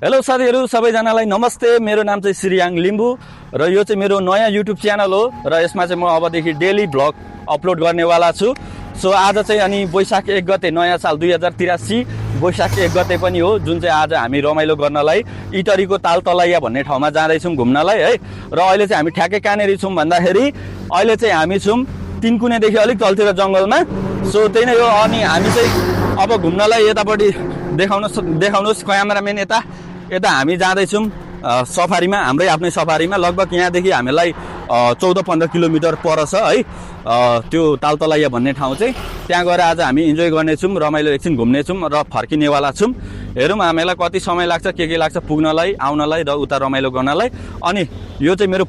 Hello साथीहरु सबैजनालाई नमस्ते। मेरो नाम चाहिँ श्रीयाङ लिम्बू र यो चाहिँ मेरो नयाँ युट्युब च्यानल हो र यसमा चाहिँ म अबदेखि डेली भ्लग अपलोड गर्नेवाला छु। सो आज चाहिँ अनि वैशाख 1 गते नयाँ साल 2083 वैशाख 1 गते पनि हो, जुन चाहिँ आज हामी रमाइलो गर्नलाई इटरीको तालतलैया भन्ने ठाउँमा जाँदैछौँ घुम्नलाई है। र अहिले चाहिँ हामी ठ्याक्कै कहाँनेर छौँ भन्दाखेरि अहिले चाहिँ हामी छौँ तिनकुनेदेखि अलिक तलतिर जङ्गलमा। सो त्यही नै हो। अनि हामी चाहिँ अब घुम्नलाई यतापट्टि देखाउनुहोस् क्यामेराम्यान यता हामी जाँदैछौँ सफारीमा, हाम्रै आफ्नै सफारीमा। लगभग यहाँदेखि हामीलाई 14-15 किलोमिटर पर छ है त्यो तालतलैया भन्ने ठाउँ चाहिँ। त्यहाँ गएर आज हामी इन्जोय गर्नेछौँ, रमाइलो एकछिन घुम्नेछौँ र फर्किनेवाला छौँ। हेरौँ हामीलाई कति समय लाग्छ, के लाग्छ पुग्नलाई, आउनलाई र उता रमाइलो गर्नलाई। अनि यो चाहिँ मेरो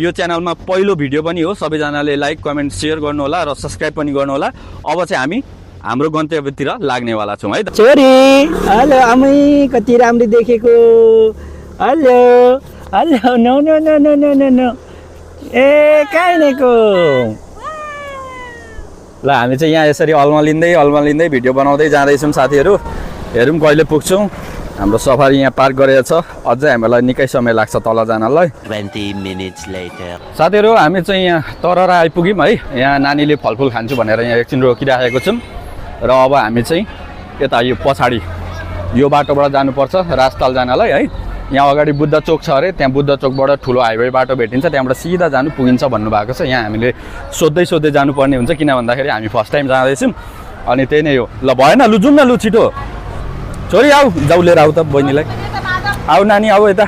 यो च्यानलमा पहिलो भिडियो पनि हो। सबैजनाले लाइक कमेन्ट सेयर गर्नुहोला र सब्सक्राइब पनि गर्नुहोला। अब चाहिँ हामी हाम्रो गन्तव्यतिर लाग्नेवाला छौँ है। छोरी हेलो आमै कति राम्रो देखेको। Hello hello no no no no no no no ए काइनेको। ल हामी चाहिँ यहाँ यसरी अल्मलिँदै भिडियो बनाउँदै जाँदैछौँ साथीहरू। हेरौँ कहिले पुग्छौँ। हाम्रो सफारी यहाँ पार्क गरेको छ, अझै हामीलाई निकै समय लाग्छ तल जानलाई। 20 minutes later साथीहरू हामी चाहिँ यहाँ तररा आइपुग्यौँ है। यहाँ नानीले फलफुल खान्छु भनेर यहाँ एकछिन रोकिराखेको छौँ र अब हामी चाहिँ यता यो पछाडि यो बाटोबाट जानुपर्छ राजताल जानलाई है। यहाँ अगाडि बुद्ध चोक छ अरे, त्यहाँ बुद्ध चोकबाट ठुलो हाइवे बाटो भेटिन्छ, त्यहाँबाट सिधा जानु पुगिन्छ भन्नुभएको छ। यहाँ हामीले सोध्दै जानुपर्ने हुन्छ, किन भन्दाखेरि हामी फर्स्ट टाइम जाँदैछौँ। अनि त्यही नै हो। ल भएन, लु जाउँ न, लु छिटो छोरी आऊ, जाऊ लिएर आऊ त बहिनीलाई। आऊ नानी आऊ यता।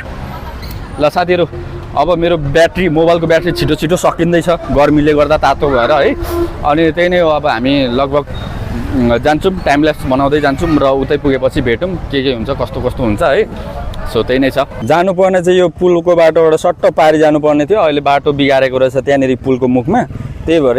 ल साथीहरू अब मेरो मोबाइलको ब्याट्री छिटो सकिँदैछ गर्मीले गर्दा, तातो भएर है। अनि त्यही नै हो। अब हामी लगभग जान्छौँ, टाइम ल्याप्स बनाउँदै जान्छौँ र उतै पुगेपछि भेटौँ के हुन्छ कस्तो हुन्छ है। सो त्यही नै छ। जानुपर्ने चाहिँ यो पुलको बाटोबाट सट्ट पारी जानुपर्ने थियो, अहिले बाटो बिगारेको रहेछ त्यहाँनिर पुलको मुखमा। त्यही भएर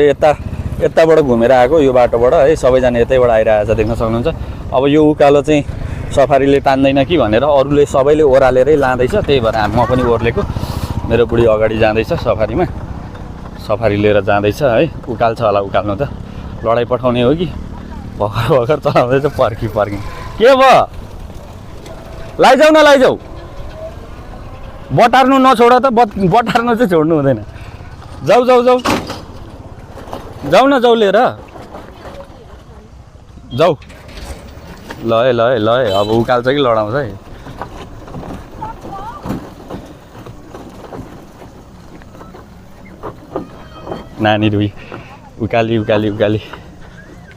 यताबाट घुमेर आएको यो बाटोबाट है। सबैजना यतैबाट आइरहेको छ, देख्न सक्नुहुन्छ। अब यो उकालो चाहिँ सफारीले तान्दैन कि भनेर अरूले सबैले ओह्रालेरै लाँदैछ, त्यही भएर म पनि ओर्लेको। मेरो बुढी अगाडि जाँदैछ सफारीमा, सफारी लिएर जाँदैछ है। उकाल्छ होला, उकाल्नु त लडाइँ पठाउने हो कि भर्खर चलाउँदैछ। पर्खी के भयो, लैजाऊ बटार्नु नछोड त, बटार्नु चाहिँ छोड्नु हुँदैन। जाऊ न लिएर जाऊ। ल है अब उकाल्छ कि लडाउँछ है। नानी रुई उकाली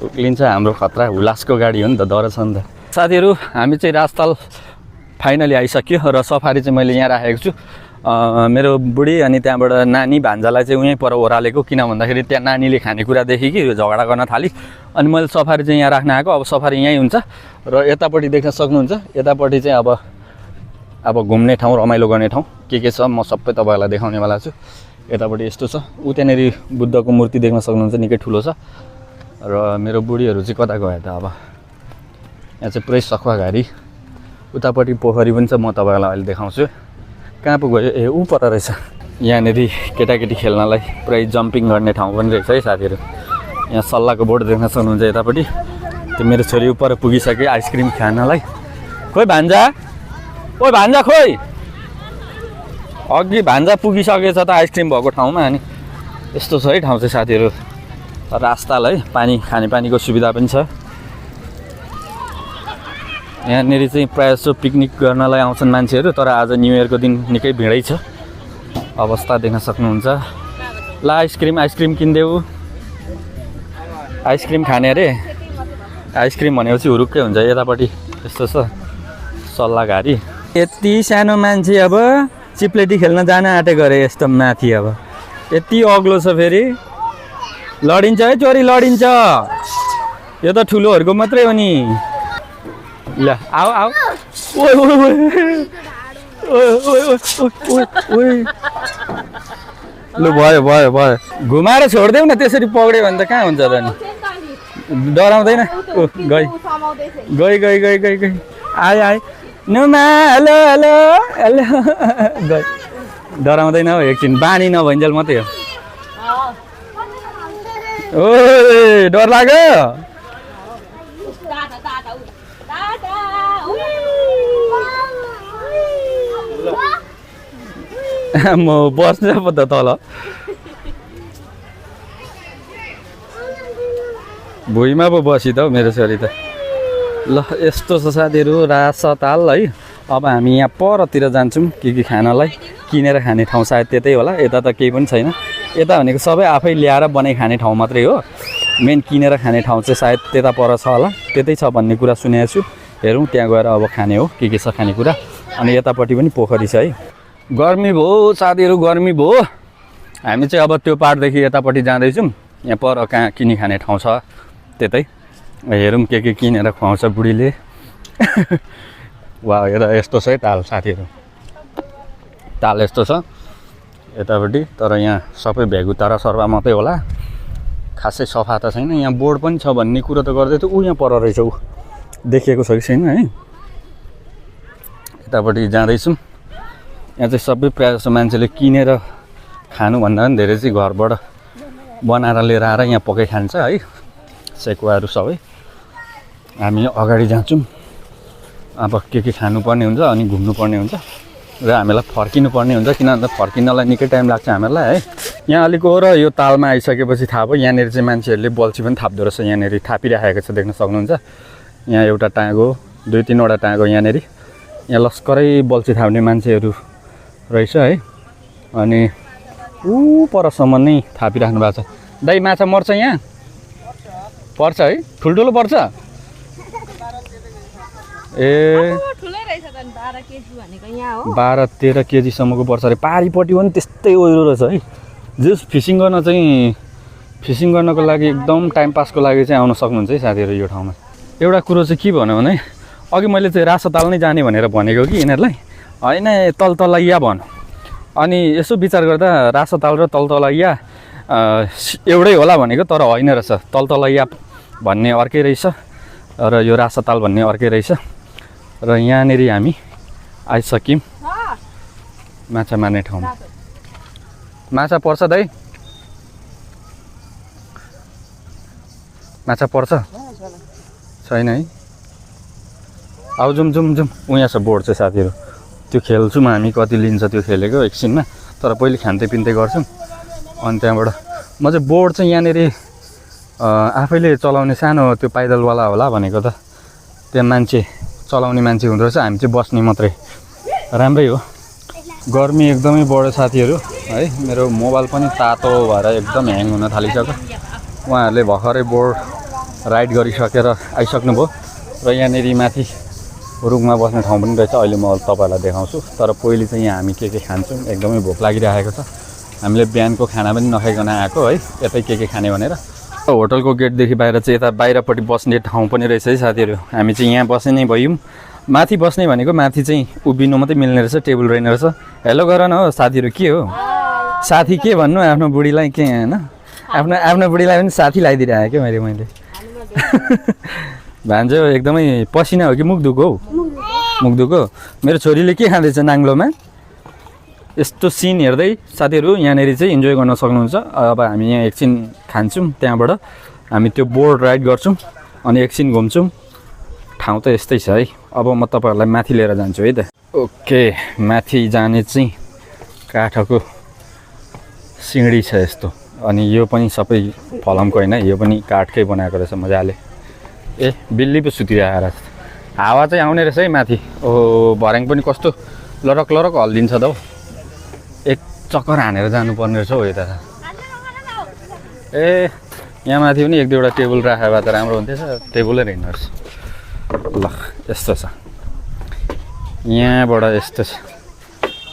उक्लिन्छ। हाम्रो खतरा हुलासको गाडी हो नि त, डर छ नि त। साथीहरू हामी चाहिँ राजताल फाइनली आइसक्यो र सफारी चाहिँ मैले यहाँ राखेको छु। मेरो बुढी अनि त्यहाँबाट नानी भान्जालाई चाहिँ उहीँ पर ओह्रालेको, किन भन्दाखेरि त्यहाँ नानीले खानेकुरा देखि कि झगडा गर्न थाली। अनि मैले सफारी चाहिँ यहाँ राख्न आएको। अब सफारी यहीँ हुन्छ र यतापट्टि देख्न सक्नुहुन्छ। यतापट्टि चाहिँ अब घुम्ने ठाउँ, रमाइलो गर्ने ठाउँ के छ म सबै तपाईँहरूलाई देखाउनेवाला छु। यतापट्टि यस्तो छ, ऊ त्यहाँनिर बुद्धको मूर्ति देख्न सक्नुहुन्छ, निकै ठुलो छ। र मेरो बुढीहरू चाहिँ कता गयो त। अब यहाँ चाहिँ पुरै सखुवा घारी, उतापट्टि पोखरी पनि छ, म तपाईँहरूलाई अहिले देखाउँछु। कहाँ पो गयो, ए ऊ पर रहेछ। यहाँनिर केटाकेटी खेल्नलाई पुरै जम्पिङ गर्ने ठाउँ पनि रहेछ है साथीहरू। यहाँ सल्लाहको बोर्ड देख्न सक्नुहुन्छ यतापट्टि। त्यो मेरो छोरी उपर पुगिसक्यो आइसक्रिम खानलाई। खोइ भान्जा खोइ, अघि भान्जा पुगिसकेछ त आइसक्रिम भएको ठाउँमा। अनि यस्तो छ है ठाउँ चाहिँ साथीहरू। राजताल है, खाने पानीको सुविधा पनि छ। यहाँनिर चाहिँ प्रायः जस्तो पिकनिक गर्नलाई आउँछन् मान्छेहरू, तर आज न्यु इयरको दिन निकै भिडै छ। अवस्था देख्न सक्नुहुन्छ। ल आइसक्रिम किनिदेऊ। आइसक्रिम खाने अरे, आइसक्रिम भनेपछि हुरुक्कै हुन्छ। यतापट्टि यस्तो छ सल्लाहघारी। यति सानो मान्छे अब चिप्लेटी खेल्न जान आँटेको अरे यस्तो माथि। अब यति अग्लो छ, फेरि लडिन्छ है चोरी, लडिन्छ। यो त ठुलोहरूको मात्रै हो नि। ल आऊ लु भयो घुमाएर छोडिदेऊ न, त्यसरी पक्रियो भने त कहाँ हुन्छ त नि। डराउँदैन। गई आए नुमा हेलो गई। डराउँदैन हो, एकछिन बानी नभइन्जेल मात्रै हो। ओ डर लाग्यो। म बस्ने पो त तल भुइँमा पो बसी त हौ मेरो छोरी त ल यस्तो छ साथीहरू रासा ताल है अब हामी यहाँ परतिर जान्छौँ के खानलाई किनेर खाने ठाउँ सायद त्यतै होला यता त केही पनि छैन यता भनेको सबै आफै ल्याएर बनाइ खाने ठाउँ मात्रै हो मेन किनेर खाने ठाउँ चाहिँ सायद त्यता पर छ होला त्यतै छ भन्ने कुरा सुनेको छु हेरौँ त्यहाँ गएर अब खाने हो के छ खानेकुरा अनि यतापट्टि पनि पोखरी छ है गर्मी भयो साथीहरू गर्मी भयो हामी चाहिँ अब त्यो पारदेखि यतापट्टि जाँदैछौँ यहाँ पर कहाँ किनी खाने ठाउँ छ त्यतै हेरौँ के किनेर खुवाउँछ बुढीले वा यता यस्तो छ है ताल साथीहरू ताल यस्तो छ यतापट्टि तर यहाँ सबै भेगुता र सर्वा मात्रै होला खासै सफा त छैन यहाँ बोर्ड पनि छ भन्ने कुरो त गर्दै थियो ऊ यहाँ पर रहेछ ऊ देखिएको छ कि छैन है यतापट्टि जाँदैछौँ यहाँ चाहिँ सबै प्रायः जस्तो मान्छेले किनेर खानुभन्दा पनि धेरै चाहिँ घरबाट बनाएर लिएर आएर यहाँ पकाइ खान्छ है सेकुवाहरू सबै हामी अगाडि जान्छौँ अब के खानुपर्ने हुन्छ अनि घुम्नुपर्ने हुन्छ र हामीलाई फर्किनु पर्ने हुन्छ किनभने फर्किनलाई निकै टाइम लाग्छ हामीहरूलाई है यहाँ अलिक र यो तालमा आइसकेपछि थाहा भयो यहाँनिर चाहिँ मान्छेहरूले बल्छी पनि थाप्दो रहेछ यहाँनिर थापिराखेको छ देख्न सक्नुहुन्छ यहाँ एउटा टाँगो 2-3वटा टाँगो यहाँनिर यहाँ लस्करै बल्छी थाप्ने मान्छेहरू रहेछ है अनि ऊ परसम्म नै थापिराख्नु भएको छ दाइ माछा मर्छ यहाँ पर्छ है ठुल्ठुलो पर्छ ए 12-13 केजीसम्मको पर्छ अरे पारिपट्टि पनि त्यस्तै ओइरो रहेछ है जस फिसिङ गर्नको लागि एकदम टाइम पासको लागि चाहिँ आउन सक्नुहुन्छ है साथीहरू यो ठाउँमा एउटा कुरो चाहिँ के भन्यो भने अघि मैले चाहिँ रासो ताल नै जाने भनेर भनेको कि यिनीहरूलाई होइन तलतलैया भन अनि यसो विचार गर्दा रासो ताल र तलतलैया एउटै होला भनेको तर होइन रहेछ तलतलैया भन्ने अर्कै रहेछ र यो रासो ताल भन्ने अर्कै रहेछ र यहाँनिर हामी आइसक्यौँ माछा मार्ने ठाउँमा माछा पर्छ दाइ माछा पर्छ छैन है आउ जाउँ उहाँ छ बोर्ड चाहिँ साथीहरू त्यो खेल्छौँ हामी कति लिन्छ त्यो खेलेको एकछिनमा तर पहिले खान्दै पिन्दै गर्छौँ अनि त्यहाँबाट म चाहिँ बोर्ड चाहिँ यहाँनिर आफैले चलाउने सानो त्यो पाइदलवाला होला भनेको त त्यहाँ मान्छे चलाउने मान्छे हुँदो रहेछ हामी चाहिँ बस्ने मात्रै राम्रै हो गर्मी एकदमै बढ्यो साथीहरू है मेरो मोबाइल पनि तातो भएर एकदम ह्याङ हुन थालिसक्यो उहाँहरूले भर्खरै बोर्ड राइड गरिसकेर आइसक्नुभयो र यहाँनिर माथि रुखमा बस्ने ठाउँ पनि रहेछ अहिले म तपाईँहरूलाई देखाउँछु तर पहिले चाहिँ यहाँ हामी के खान्छौँ एकदमै भोक लागिरहेको छ हामीले बिहानको खाना पनि नखाइकन आएको है यतै के खाने भनेर होटलको गेटदेखि बाहिर चाहिँ यता बाहिरपट्टि बस्ने ठाउँ पनि रहेछ है साथीहरू हामी चाहिँ यहाँ बस्ने नै भयौँ माथि बस्ने भनेको माथि चाहिँ उभिनु मात्रै मिल्ने रहेछ टेबल रहेन रहेछ हेलो गर न हो साथीहरू के हो साथी के भन्नु आफ्नो बुढीलाई के होइन आफ्नो बुढीलाई पनि साथी लगाइदिइरहेको क्या मैले भान्जो एकदमै पसिना हो कि मुख दुःख हो मुख दुःख हो मेरो छोरीले के खाँदैछ नाङ्लोमा यस्तो सिन हेर्दै साथीहरू यहाँनिर चाहिँ इन्जोय गर्न सक्नुहुन्छ अब हामी यहाँ एकछिन खान्छौँ त्यहाँबाट हामी त्यो बोर्ड राइड गर्छौँ अनि एकछिन घुम्छौँ ठाउँ त यस्तै छ है अब म तपाईँहरूलाई माथि लिएर जान्छु है त ओके माथि जाने चाहिँ काठको सिँढी छ यस्तो अनि यो पनि सबै फलामको होइन यो पनि काठकै बनाएको रहेछ मजाले ए बिल्ली पो सुतिरहेको रहेछ हावा चाहिँ आउने रहेछ है माथि ओ भर्याङ पनि कस्तो लरक लरक हल्लिन्छ त हौ एक चक्कर हानेर जानुपर्ने रहेछ हौ यता ए यहाँ माथि पनि 1-2वटा टेबल राखेको भए त राम्रो हुन्थेछ टेबलै रहेन रहेछ ल यस्तो छ यहाँबाट यस्तो छ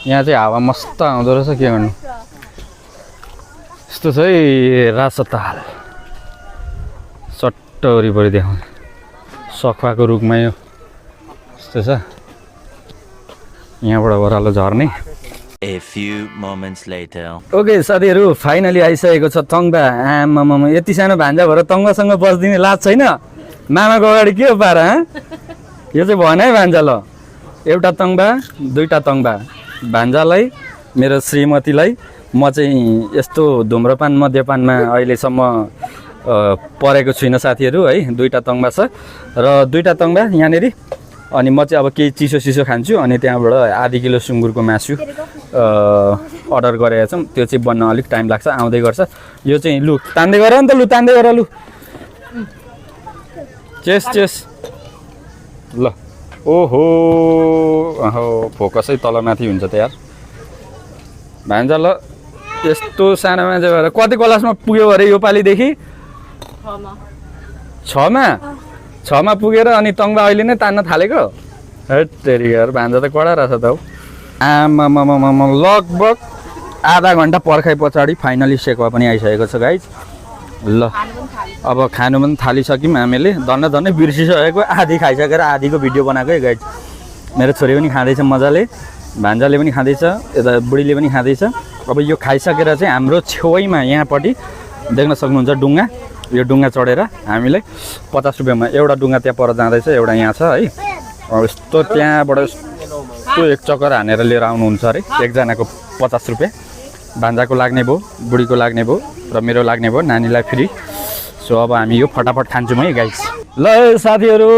यहाँ चाहिँ हावा मस्त आउँदो रहेछ के गर्नु यस्तो छ है रासो ताल सट्ट वरिपरि देखाउँछ सखुवाको रुखमा यो यस्तो छ यहाँबाट ओह्रालो झर्ने A few moments later. Okay साथीहरू फाइनली आइसकेको छ तङ्बा आमामा यति सानो भान्जा भएर तङ्बासँग बस्दिने लाज छैन मामाको अगाडि के हो पारा यो चाहिँ भन है भान्जा ल एउटा तङ्बा 2टा तङ्बा भान्जालाई मेरो श्रीमतीलाई म चाहिँ यस्तो धुम्रपान मद्यपानमा अहिलेसम्म परेको छुइनँ साथीहरू है 2टा तङ्बा छ र 2टा तङ्बा यहाँनिर अनि म चाहिँ अब केही चिसो खान्छु अनि त्यहाँबाट आधी किलो सुँगुरको मासु अर्डर गरेका छौँ त्यो चाहिँ बन्न अलिक टाइम लाग्छ आउँदै गर्छ यो चाहिँ लु तान्दै गर नि त लु तान्दै गर लु चेस चेस ल ओहो अहो फोकसै तलमाथि हुन्छ त यार भान्जा ल यस्तो सानो मान्छे भएर कति क्लासमा पुग्यो अरे यो पालिदेखि 6मा पुगेर अनि तङ्बा अहिले नै तान्न थालेको हेरी यार भान्जा त कडा रहेछ त हौ आमामामामा लगभग आधा घन्टा पर्खाइ पछाडि फाइनली सेकुवा पनि आइसकेको छ गाइज ल अब खानु पनि थालिसक्यौँ हामीले धन्नै बिर्सिसकेको आधी खाइसकेर आधीको भिडियो बनाएको है गाइज मेरो छोरी पनि खाँदैछ मजाले भान्जाले पनि खाँदैछ यता बुढीले पनि खाँदैछ अब यो खाइसकेर चाहिँ हाम्रो छेउमा यहाँपट्टि देख्न सक्नुहुन्छ डुङ्गा यो डुङ्गा चढेर हामीलाई 50 रुपियाँमा एउटा डुङ्गा त्यहाँ पर जाँदैछ एउटा यहाँ छ है अब यस्तो त्यहाँबाट यस्तो एक चक्कर हानेर लिएर आउनुहुन्छ अरे एकजनाको 50 रुपियाँ भान्जाको लाग्ने भयो बुढीको लाग्ने भयो र मेरो लाग्ने भयो नानीलाई फ्री सो अब हामी यो फटाफट खान्छौँ है गाइस ल साथीहरू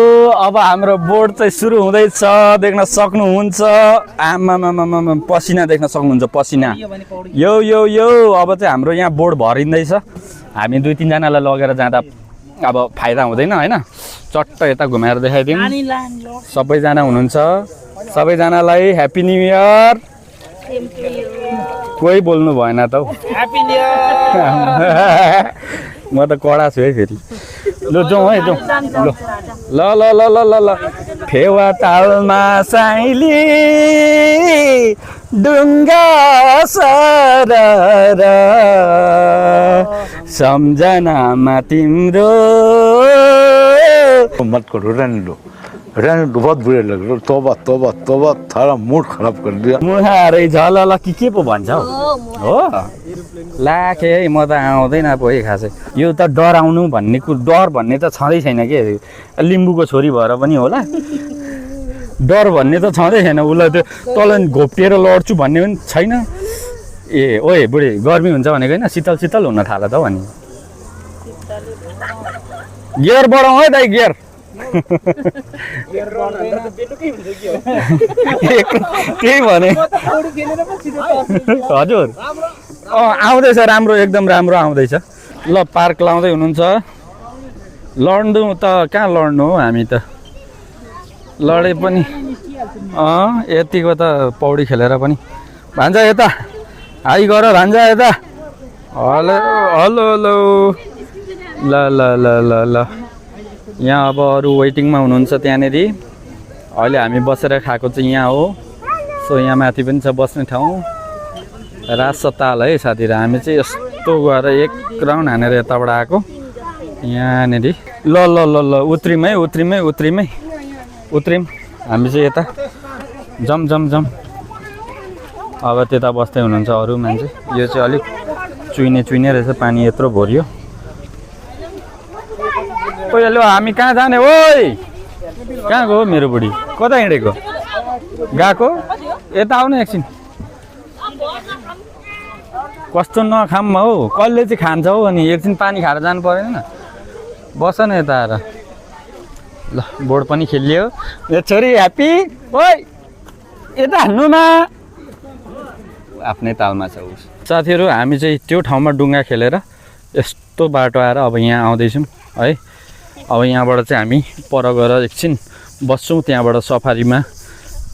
अब हाम्रो बोर्ड चाहिँ सुरु हुँदैछ देख्न सक्नुहुन्छ आमामामामा पसिना देख्न सक्नुहुन्छ पसिना यो यो यो अब चाहिँ हाम्रो यहाँ बोर्ड भरिँदैछ हामी 2-3 जनालाई लगेर जाँदा अब फाइदा हुँदैन हैन चट्ट यता घुमाएर देखाइदिउँ सबैजना हुनुहुन्छ सबैजनालाई ह्यापी न्यू इयर कोही बोल्नु भएन त हौ ह्यापी न्यू इयर म त कडा छु है फेरि ल जाउँ है जाउँ ल ल ल ल ल ल फेवा तालमा साइली डुङ्गा सरर सम्झनामा तिम्रो मत करो रहने दो बहुत बुरे लग रहे तोबा तोबा तोबा थारा मूड खराब कर दिया मुहारै झलल के पो भन्छ हो लाखे है म त आउँदैन पो है खासै यो त डराउनु भन्ने डर भन्ने त छँदै छैन के लिम्बूको छोरी भएर पनि होला डर भन्ने त छँदै छैन उसलाई त्यो तल घोप्टिएर लड्छु भन्ने पनि छैन ए ओए बुढी गर्मी हुन्छ भनेको होइन शीतल शीतल हुन थाल त भने गियर बढाउँ है दाइ गियर त्यही भने हजुर आउँदैछ राम्रो एकदम राम्रो आउँदैछ ल पार्क लाउँदै हुनुहुन्छ लड्नु त कहाँ लड्नु हो हामी त लडे पनि यतिको त पौडी खेलेर पनि भान्जा यता हाई गर भान्जा यता हेलो हेलो हेलो ल ल ल ल ल यहाँ अब अरू वेटिङमा हुनुहुन्छ त्यहाँनिर अहिले हामी बसेर खाएको चाहिँ यहाँ हो सो यहाँ माथि पनि छ बस्ने ठाउँ रास ताल है साथीहरू हामी चाहिँ यस्तो गएर एक राउन्ड हानेर यताबाट आएको यहाँनिर ल ल ल ल उत्रिम है उत्रिम हामी चाहिँ यता जम जम जम अब त्यता बस्दै हुनुहुन्छ अरू मान्छे यो चाहिँ अलिक चुइने रहेछ पानी यत्रो भरियो ओइ हेलो हामी कहाँ जाने ओइ कहाँ गयो मेरो बुढी कता हिँडेको गएको यता आउनु एकछिन कस्तो नखाम हौ कसले चाहिँ खान्छ हौ अनि एकछिन पानी खाएर जानु परेन बस न यता आएर ल बोर्ड पनि खेलियो ए छोरी ह्याप्पी ओइ यता हान्नुमा आफ्नै तालमा छ उस साथीहरू हामी चाहिँ त्यो ठाउँमा डुङ्गा खेलेर यस्तो बाटो आएर अब यहाँ आउँदैछौँ है अब यहाँबाट चाहिँ हामी पर गएर एकछिन बस्छौँ त्यहाँबाट सफारीमा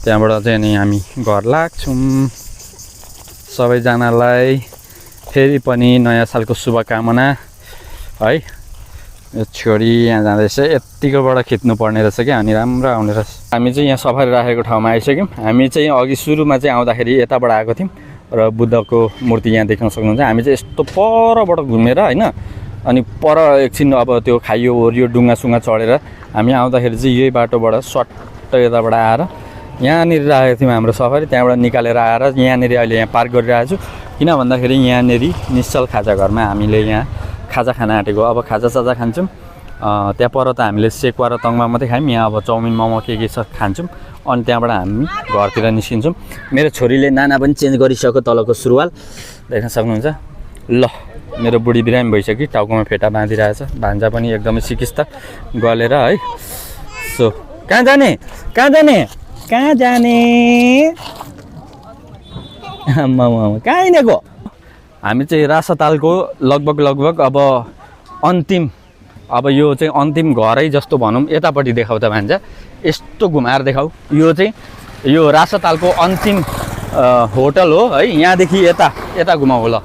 त्यहाँबाट चाहिँ अनि हामी घर लाग्छौँ सबैजनालाई फेरि पनि नयाँ सालको शुभकामना है यो छोरी यहाँ जाँदैछ यत्तिकोबाट खिच्नुपर्ने रहेछ क्या अनि राम्रो आउने रहेछ हामी चाहिँ यहाँ सफारी राखेको ठाउँमा आइसक्यौँ हामी चाहिँ अघि सुरुमा चाहिँ आउँदाखेरि यताबाट आएको थियौँ र बुद्धको मूर्ति यहाँ देख्न सक्नुहुन्छ हामी चाहिँ यस्तो परबाट घुमेर होइन अनि पर एकछिन अब त्यो खाइयो ओरियो डुङ्गासुङ्गा चढेर हामी आउँदाखेरि चाहिँ यही बाटोबाट सट्ट यताबाट आएर यहाँनिर राखेको थियौँ हाम्रो सफारी त्यहाँबाट निकालेर आएर यहाँनिर अहिले यहाँ पार्क गरिरहेको छु किन भन्दाखेरि यहाँनिर निश्चल खाजा घरमा हामीले यहाँ खाजा खान आँटेको अब खाजा खान्छौँ त्यहाँ पर त हामीले सेकुवा र तङ्बा मात्रै खायौँ यहाँ अब चाउमिन मोमो के छ खान्छौँ अनि त्यहाँबाट हामी घरतिर निस्किन्छौँ मेरो छोरीले नाना पनि चेन्ज गरिसक्यो तलको सुरुवाल देख्न सक्नुहुन्छ ल मेरो बुढी बिरामी भइसक्यो टाउकोमा फेटा बाँधिरहेछ भान्जा पनि एकदमै सिकिस्त गलेर है सो कहाँ जाने कहाँ हिँडेको हामी चाहिँ रासातालको लगभग अब अन्तिम अब यो चाहिँ अन्तिम घरै जस्तो भनौँ यतापट्टि देखाउ त भान्जा यस्तो घुमाएर देखाउ यो चाहिँ यो रासातालको अन्तिम होटल हो है यहाँदेखि यता घुमाउ ल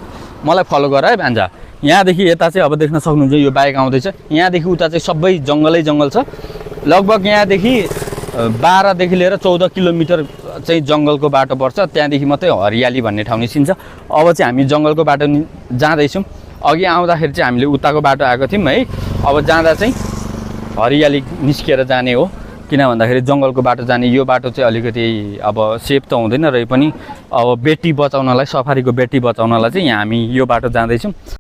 मलाई फलो गर है भान्जा यहाँदेखि यता चाहिँ अब देख्न सक्नुहुन्छ यो बाइक आउँदैछ यहाँदेखि उता चाहिँ सबै जङ्गल छ लगभग यहाँदेखि 12 देखि लिएर 14 किलोमिटर चाहिँ जङ्गलको बाटो पर्छ त्यहाँदेखि मात्रै हरियाली भन्ने ठाउँ निस्किन्छ अब चाहिँ हामी जङ्गलको बाटो जाँदैछौँ अघि आउँदाखेरि चाहिँ हामीले उताको बाटो आएको थियौँ है अब जाँदा चाहिँ हरियाली निस्किएर जाने हो किन भन्दाखेरि जङ्गलको बाटो जाने यो बाटो चाहिँ अलिकति अब सेफ त हुँदैन रहे पनि अब बेटी बचाउनलाई सफारीको बेटी बचाउनलाई चाहिँ यहाँ हामी यो बाटो जाँदैछौँ